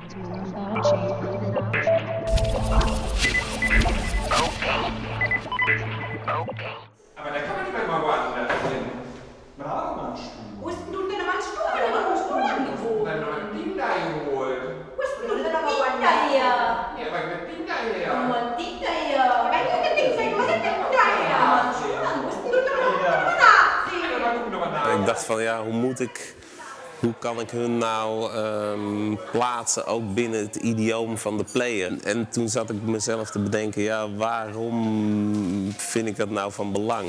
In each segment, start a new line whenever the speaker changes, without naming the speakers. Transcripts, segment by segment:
Aber da kann man nicht mal woanders hin. Man hat auch mal einen Stuhl.
Wo ist denn du denn mal einen Stuhl? Da war ein Stuhl angezogen.
Dann noch ein Ding da geholt.
Wo ist denn du denn mal ein Ding daher?
Ja, aber ein Ding daher.
Wo ein Ding daher? Weil du ein Ding sagst, was ist denn du daher? Wo ist denn du denn mal nachziehen?
Ja, mal gucken, ob wir nachziehen.
Ik dacht van ja, hoe kan ik hun nou plaatsen ook binnen het idioom van de player? En toen zat ik mezelf te bedenken, ja, waarom vind ik dat nou van belang?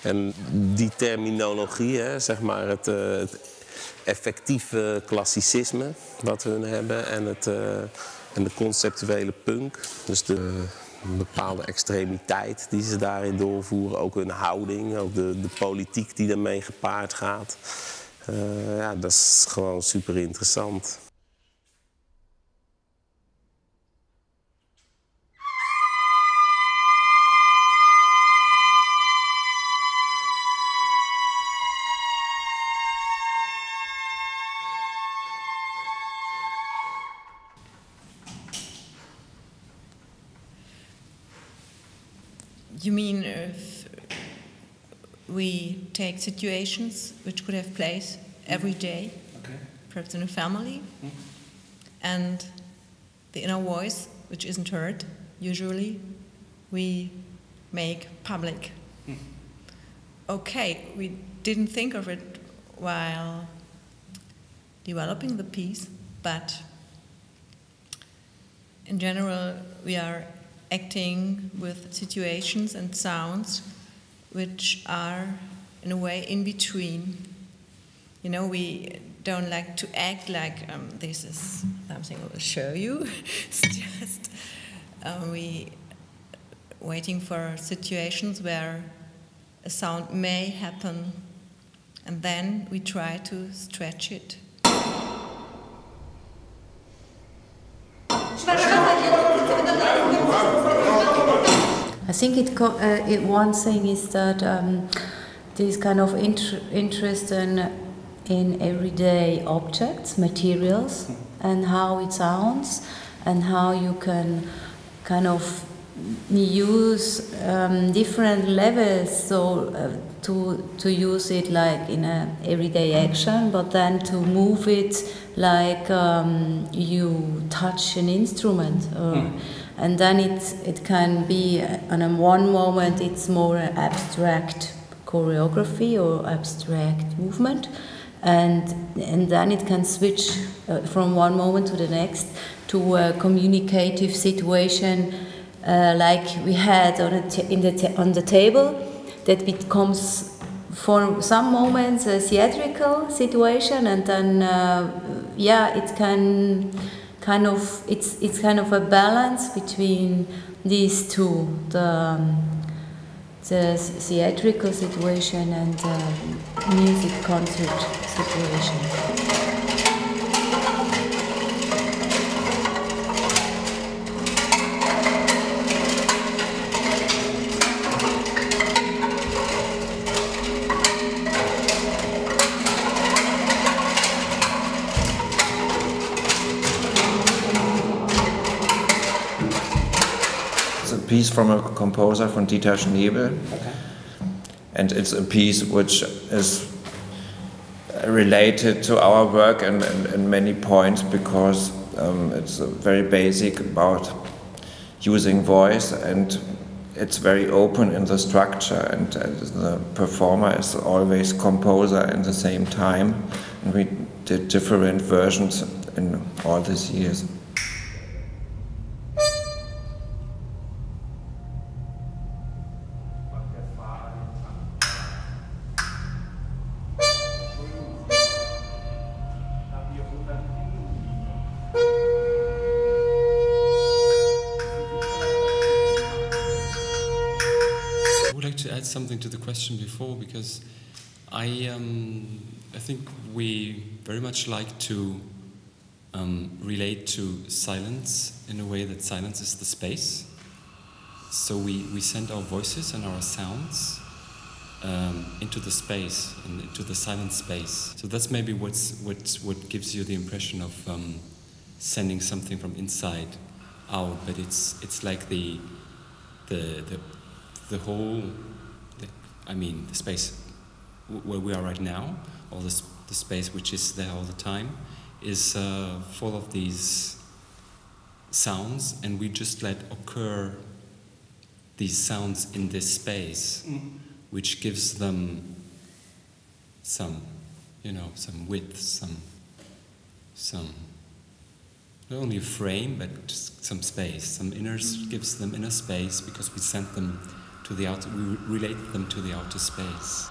En die terminologie, hè, zeg maar het effectieve klassicisme wat hun hebben en de conceptuele punk, dus de bepaalde extremiteit die ze daarin doorvoeren, ook hun houding, ook de politiek die daarmee gepaard gaat. Ja, dat is gewoon super interessant.
You mean if we take situations which could have place every day, okay, perhaps in a family, and the inner voice, which isn't heard, usually, we make public. Okay, we didn't think of it while developing the piece, but in general, we are acting with situations and sounds which are, in a way, in between. You know, we don't like to act like this is something I will show you. It's just we waiting for situations where a sound may happen, and then we try to stretch it.
I think one thing is that this kind of interest in everyday objects, materials, and how it sounds, and how you can kind of use different levels, so to use it like in a everyday action, but then to move it like you touch an instrument. And then it can be, on one moment it's more abstract choreography or abstract movement, and then it can switch from one moment to the next to a communicative situation like we had on the table, that becomes for some moments a theatrical situation, and then it can kind of it's kind of a balance between these two, the theatrical situation and the music concert situation.
Piece from a composer from Dieter Schnebel, okay, and it's a piece which is related to our work in many points, because it's very basic about using voice, and it's very open in the structure, and the performer is always composer at the same time, and we did different versions in all these years.
Something to the question before, because I think we very much like to relate to silence in a way that silence is the space. So we send our voices and our sounds into the space, into the silent space. So that's maybe what gives you the impression of sending something from inside out, but it's like the whole, I mean, the space where we are right now, or the space which is there all the time, is full of these sounds, and we just let occur these sounds in this space, which gives them some, you know, some width, some not only a frame, but just some space. Some gives them inner space, because we send them to the outer, we relate them to the outer space.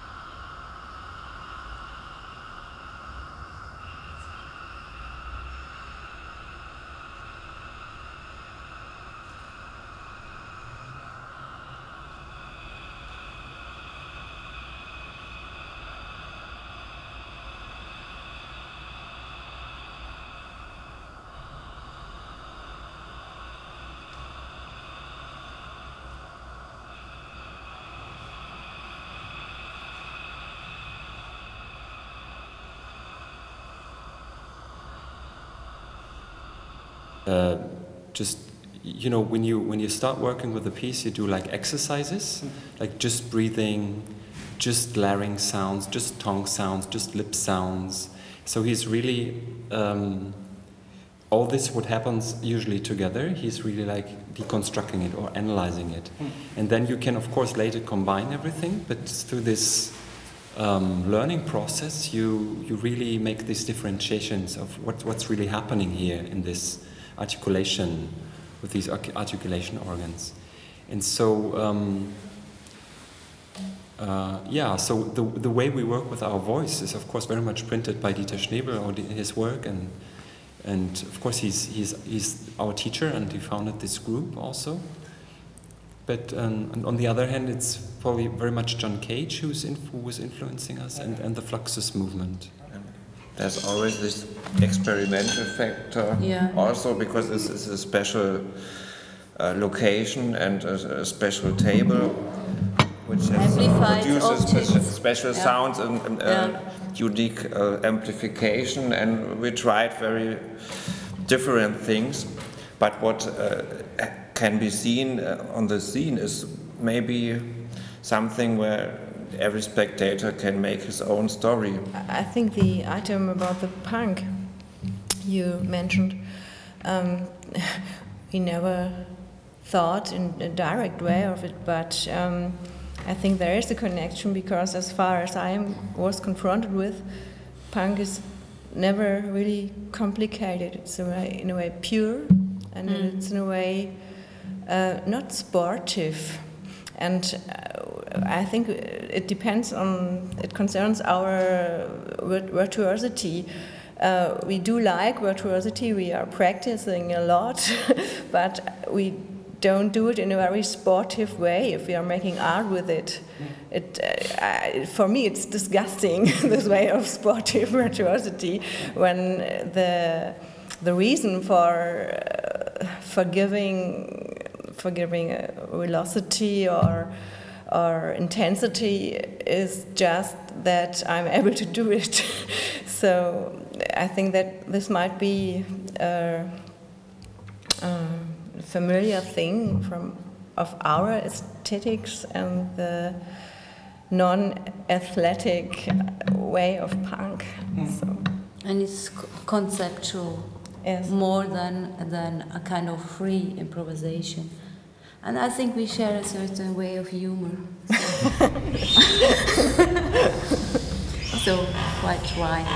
Just, you know, when you start working with a piece, you do like exercises, like just breathing, just larynx sounds, just tongue sounds, just lip sounds. So he's really, all this what happens usually together, he's really like deconstructing it or analyzing it. And then you can of course later combine everything, but through this learning process you really make these differentiations of what's really happening here in this articulation, with these articulation organs. And so, yeah, so the way we work with our voice is of course very much printed by Dieter Schnebel, or his work, and of course he's our teacher, and he founded this group also. But on the other hand, it's probably very much John Cage who was influencing us, and the Fluxus movement.
There's always this experimental factor, also because this is a special location and a special table, which produces special sounds and unique amplification, and we tried very different things. But what can be seen on the scene is maybe something where every spectator can make his own story.
I think the item about the punk you mentioned, we never thought in a direct way of it, but I think there is a connection, because as far as I was confronted with, punk is never really complicated. It's in a way pure, and it's in a way not sportive. And I think it depends on, it concerns our virtuosity. We do like virtuosity, we are practicing a lot, but we don't do it in a very sportive way if we are making art with it. For me it's disgusting, this way of sportive virtuosity, when the reason for giving a velocity or intensity is just that I'm able to do it. So I think that this might be a familiar thing of our aesthetics and the non-athletic way of punk. So.
And it's conceptual, more than a kind of free improvisation. And I think we share a certain way of humor. So quite right.